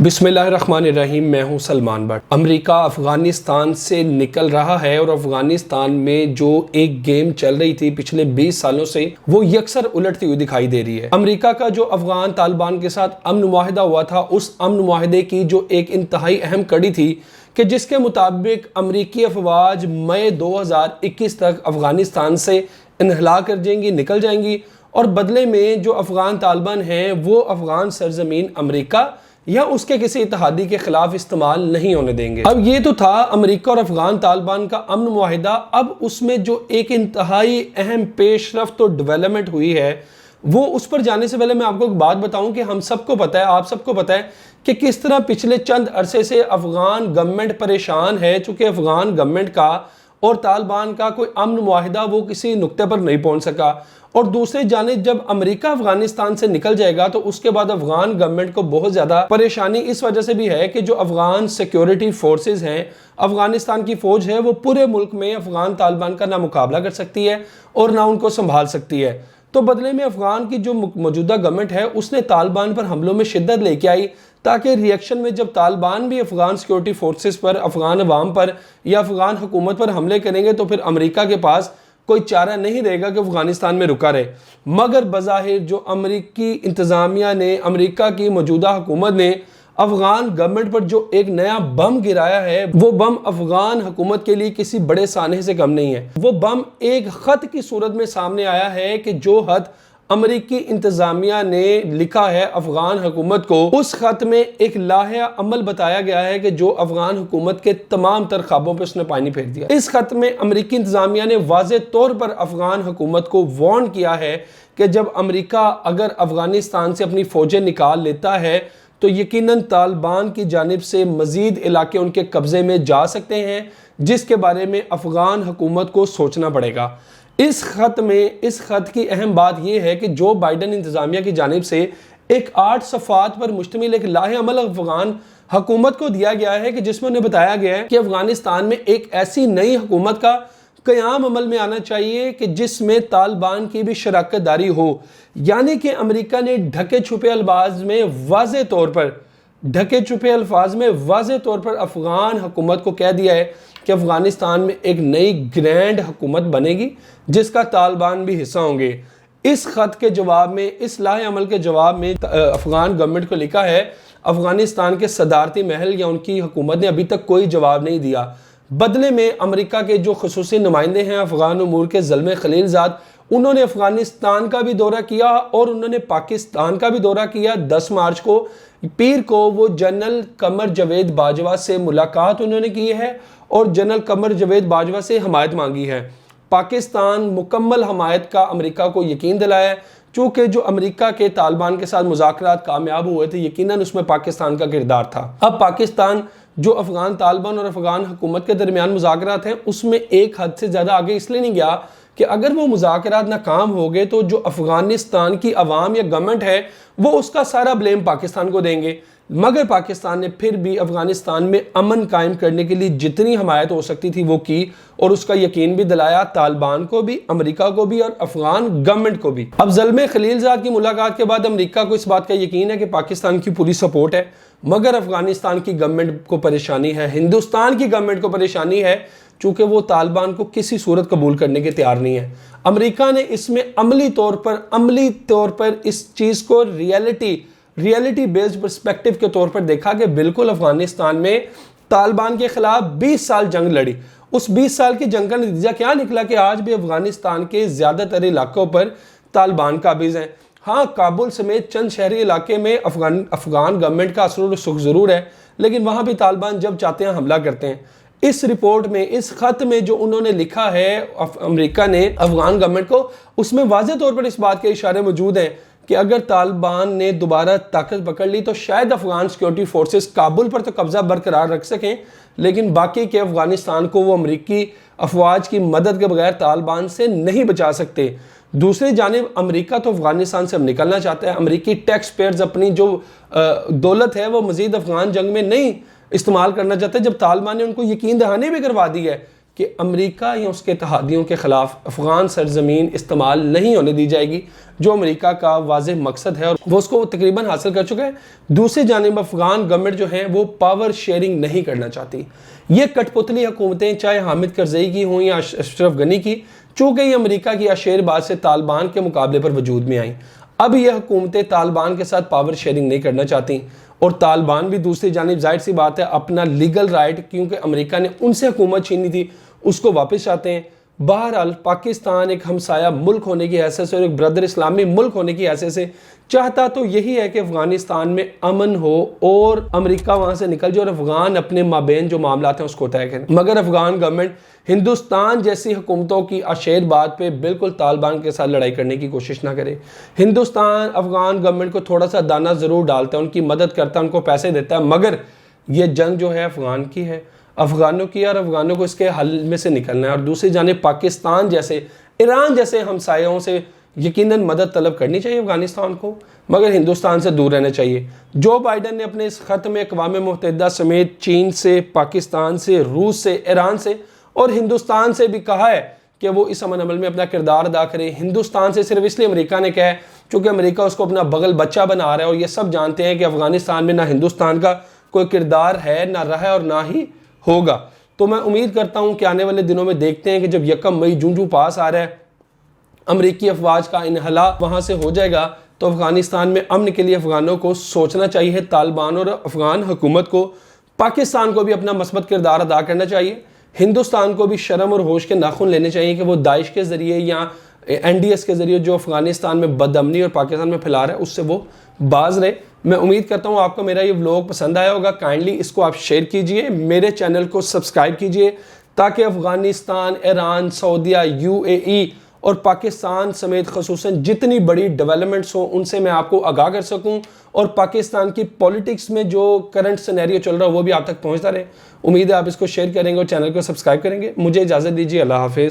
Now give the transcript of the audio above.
बिस्मिल्लाहिर्रहमानिर्रहीम। मैं हूं सलमान भट्ट। अमेरिका अफ़गानिस्तान से निकल रहा है और अफ़गानिस्तान में जो एक गेम चल रही थी पिछले 20 सालों से वो यकसर उलटती हुई दिखाई दे रही है। अमेरिका का जो अफ़गान तालिबान के साथ अमन मुआहिदा हुआ था, उस अमन मुआहिदे की जो एक इंतहाई अहम कड़ी थी कि जिसके मुताबिक अमरीकी अफवाज मई 2021 तक अफ़गानिस्तान से इन्हला कर जाएंगी, निकल जाएंगी और बदले में जो अफ़गान तालिबान हैं वो अफ़गान सरजमीन अमेरिका या उसके किसी इत्तेहादी के खिलाफ इस्तेमाल नहीं होने देंगे। अब ये तो था अमेरिका और अफगान तालिबान का अमन मुआहिदा। अब उसमें जो एक इंतहाई अहम पेशरफ्त और डेवलपमेंट हुई है, वो उस पर जाने से पहले मैं आपको एक बात बताऊं कि हम सबको पता है, आप सबको पता है कि किस तरह पिछले चंद अरसे से अफगान गवर्नमेंट परेशान है। चूंकि अफगान गवर्नमेंट का और तालिबान का कोई अमन मुआहिदा वो किसी नुक्ते पर नहीं पहुंच सका, और दूसरी जानिब जब अमेरिका अफगानिस्तान से निकल जाएगा तो उसके बाद अफगान गवर्नमेंट को बहुत ज़्यादा परेशानी इस वजह से भी है कि जो अफगान सिक्योरिटी फोर्सेस हैं, अफगानिस्तान की फ़ौज है, वो पूरे मुल्क में अफगान तालिबान का ना मुकाबला कर सकती है और ना उनको संभाल सकती है। तो बदले में अफगान की जो मौजूदा गवर्नमेंट है उसने तालिबान पर हमलों में शिद्दत लेके आई, ताकि रिएक्शन में जब तालिबान भी अफगान सिक्योरिटी फोर्सेस पर, अफगान अवाम पर या अफगान हुकूमत पर हमले करेंगे तो फिर अमेरिका के पास कोई चारा नहीं रहेगा कि अफगानिस्तान में रुका रहे। मगर बज़ाहिर जो अमरीकी इंतज़ामिया ने, अमेरिका की मौजूदा हुकूमत ने अफगान गवर्नमेंट पर जो एक नया बम गिराया है, वो बम अफगान हुकूमत के लिए किसी बड़े सानहे से कम नहीं है। वो बम एक ख़त की सूरत में सामने आया है कि जो ख़त अमरीकी इंतज़ामिया ने लिखा है अफगान हुकूमत को, उस खत में एक लाहे अमल बताया गया है कि जो अफगान हुकूमत के तमाम तर ख्वाबों पर उसने पानी फेर दिया। इस खत में अमरीकी इंतज़ामिया ने वाज़े तौर पर अफगान हुकूमत को वार्न किया है कि जब अमरीका अगर अफगानिस्तान से अपनी फ़ौजें निकाल लेता है तो यकीनन तालिबान की जानिब से मज़ीद इलाके उनके कब्ज़े में जा सकते हैं, जिसके बारे में अफगान हुकूमत को सोचना पड़ेगा। इस खत की अहम बात यह है कि जो बाइडन इंतज़ामिया की जानिब से एक 8 सफ़ात पर मुश्तमिल एक लाहे अमल अफगान हुकूमत को दिया गया है कि जिसमें उन्हें बताया गया है कि अफगानिस्तान में एक ऐसी नई हुकूमत का क़याम अमल में आना चाहिए कि जिसमें तालिबान की भी शराकत दारी हो। यानी कि अमेरिका ने ढके छुपे अल्फाज में वाज़े तौर पर अफगान हुकूमत को कह दिया है कि अफगानिस्तान में एक नई ग्रैंड हुकूमत बनेगी जिसका तालिबान भी हिस्सा होंगे। इस खत के जवाब में, इस लाहे अमल के जवाब में अफगान गवर्नमेंट को लिखा है, अफगानिस्तान के सदारती महल या उनकी हुकूमत ने अभी तक कोई जवाब नहीं दिया। बदले में अमेरिका के जो खुसूसी नुमाइंदे हैं अफगान उमूर के ज़ल्मे खलीलज़ाद, उन्होंने अफगानिस्तान का भी दौरा किया और उन्होंने पाकिस्तान का भी दौरा किया। 10 मार्च को पीर को वो जनरल कमर जावेद बाजवा से मुलाकात उन्होंने की है और जनरल कमर जावेद बाजवा से हमायत मांगी है। पाकिस्तान मुकम्मल हमायत का अमेरिका को यकीन दिलाया, चूँकि जो अमेरिका के तालिबान के साथ मुज़ाकरात कामयाब हुए थे यकीनन उसमें पाकिस्तान का किरदार था। अब पाकिस्तान जो अफगान तालिबान और अफगान हुकूमत के दरमियान मुज़ाकरात हैं उसमें एक हद से ज़्यादा आगे इसलिए नहीं गया कि अगर वो मुज़ाकरात नाकाम हो गए तो जो अफगानिस्तान की अवाम या गवर्नमेंट है वो उसका सारा ब्लेम पाकिस्तान को देंगे। मगर पाकिस्तान ने फिर भी अफगानिस्तान में अमन कायम करने के लिए जितनी हमायत हो सकती थी वो की और उसका यकीन भी दिलाया तालिबान को भी, अमेरिका को भी और अफगान गवर्नमेंट को भी। अब ज़ल्मे खलीलज़ाद की मुलाकात के बाद अमेरिका को इस बात का यकीन है कि पाकिस्तान की पूरी सपोर्ट है, मगर अफगानिस्तान की गवर्नमेंट को परेशानी है, हिंदुस्तान की गवर्नमेंट को परेशानी है, चूँकि वो तालिबान को किसी सूरत कबूल करने के तैयार नहीं है। अमेरिका ने इसमें अमली तौर पर इस चीज़ को रियलिटी बेस्ड पर्सपेक्टिव के तौर पर देखा कि बिल्कुल अफगानिस्तान में तालिबान के खिलाफ 20 साल जंग लड़ी। उस 20 साल की जंग का नतीजा क्या निकला कि आज भी अफगानिस्तान के ज़्यादातर इलाकों पर तालिबान काबिज हैं। हाँ, काबुल समेत चंद शहरी इलाके में अफगान गवर्नमेंट का असर सुख ज़रूर है, लेकिन वहाँ भी तालिबान जब चाहते हैं हमला करते हैं। इस रिपोर्ट में, इस खत में जो उन्होंने लिखा है अमेरिका ने अफगान गवर्नमेंट को, उसमें वाज़े तौर पर इस बात के इशारे मौजूद हैं कि अगर तालिबान ने दोबारा ताकत पकड़ ली तो शायद अफगान सिक्योरिटी फोर्सेस काबुल पर तो कब्जा बरकरार रख सकें, लेकिन बाकी के अफगानिस्तान को वो अमरीकी अफवाज की मदद के बगैर तालिबान से नहीं बचा सकते। दूसरी जानिब अमेरिका तो अफगानिस्तान से अब निकलना चाहता है। अमरीकी टैक्स पेयर्स अपनी जो दौलत है वो मज़ीद अफगान जंग में नहीं इस्तेमाल करना चाहते, जब तालिबान ने उनको यकीन दहानी भी करवा दी है कि अमेरिका या उसके इत्तेहादियों के ख़िलाफ़ अफ़गान सरजमीन इस्तेमाल नहीं होने दी जाएगी, जो अमेरिका का वाज़ेह मकसद है और वो उसको तकरीबन हासिल कर चुका है। दूसरी जानिब अफ़गान गवर्नमेंट जो है वो पावर शेयरिंग नहीं करना चाहती। ये कठपुतली हुकूमतें चाहे हामिद करज़ई की हों या अशरफ गनी की, चूँकि ये अमेरिका की आशेरबाज से तालिबान के मुकाबले पर वजूद में आई। अब यह हुकूमतें तालिबान के साथ पावर शेयरिंग नहीं करना चाहती और तालिबान भी दूसरी जानिब जाहिर सी बात है अपना लीगल राइट, क्योंकि अमेरिका ने उनसे हुकूमत छीनी थी, उसको वापस चाहते हैं। बहरहाल पाकिस्तान एक हमसाया मुल्क होने की हैसियत से और एक ब्रदर इस्लामी मुल्क होने की हैसियत से चाहता तो यही है कि अफगानिस्तान में अमन हो और अमेरिका वहाँ से निकल जाए और अफगान अपने माबेन जो मामलात हैं उसको तय करें। मगर अफगान गवर्नमेंट हिंदुस्तान जैसी हुकूमतों की आशेरबाद पे बिल्कुल तालिबान के साथ लड़ाई करने की कोशिश ना करे। हिंदुस्तान अफगान गवर्नमेंट को थोड़ा सा दाना ज़रूर डालता है, उनकी मदद करता है, उनको पैसे देता है, मगर ये जंग जो है अफगान की है, अफगानों की, और अफगानों को इसके हल में से निकलना है। और दूसरी जानिब पाकिस्तान जैसे, ईरान जैसे हमसायों से यकीनन मदद तलब करनी चाहिए अफगानिस्तान को, मगर हिंदुस्तान से दूर रहना चाहिए। जो बाइडन ने अपने इस ख़त में अक़वाम मुत्तहिदा समेत चीन से, पाकिस्तान से, रूस से, ईरान से और हिंदुस्तान से भी कहा है कि वो इस अमन अमल में अपना किरदार अदा करे। हिंदुस्तान से सिर्फ इसलिए अमेरिका ने कहा है क्योंकि अमेरिका उसको अपना बगल बच्चा बना रहा है और ये सब जानते हैं कि अफगानिस्तान में ना हिंदुस्तान का कोई किरदार है, ना रहा है और ना ही होगा। तो मैं उम्मीद करता हूं कि आने वाले दिनों में देखते हैं कि जब 1 मई जून पास आ रहा है, अमरीकी अफवाज का इनहला वहां से हो जाएगा, तो अफगानिस्तान में अमन के लिए अफगानों को सोचना चाहिए। तालिबान और अफगान हुकूमत को, पाकिस्तान को भी अपना मस्बत किरदार अदा करना चाहिए। हिंदुस्तान को भी शर्म और होश के नाखून लेने चाहिए कि वो दाइश के ज़रिए या NDS के ज़रिए जो अफगानिस्तान में बदअमनी और पाकिस्तान में फैला रहा है उससे वो बाज रहे। मैं उम्मीद करता हूँ आपको मेरा ये व्लॉग पसंद आया होगा। काइंडली इसको आप शेयर कीजिए, मेरे चैनल को सब्सक्राइब कीजिए, ताकि अफगानिस्तान, ईरान, सऊदीया, UAE और पाकिस्तान समेत ख़ुसूसन जितनी बड़ी डेवलपमेंट्स हों उनसे मैं आपको आगाह कर सकूं और पाकिस्तान की पॉलिटिक्स में जो करंट सिनेरियो चल रहा है वो भी आप तक पहुंचता रहे। उम्मीद है आप इसको शेयर करेंगे और चैनल को सब्सक्राइब करेंगे। मुझे इजाज़त दीजिए, अल्लाह हाफिज़।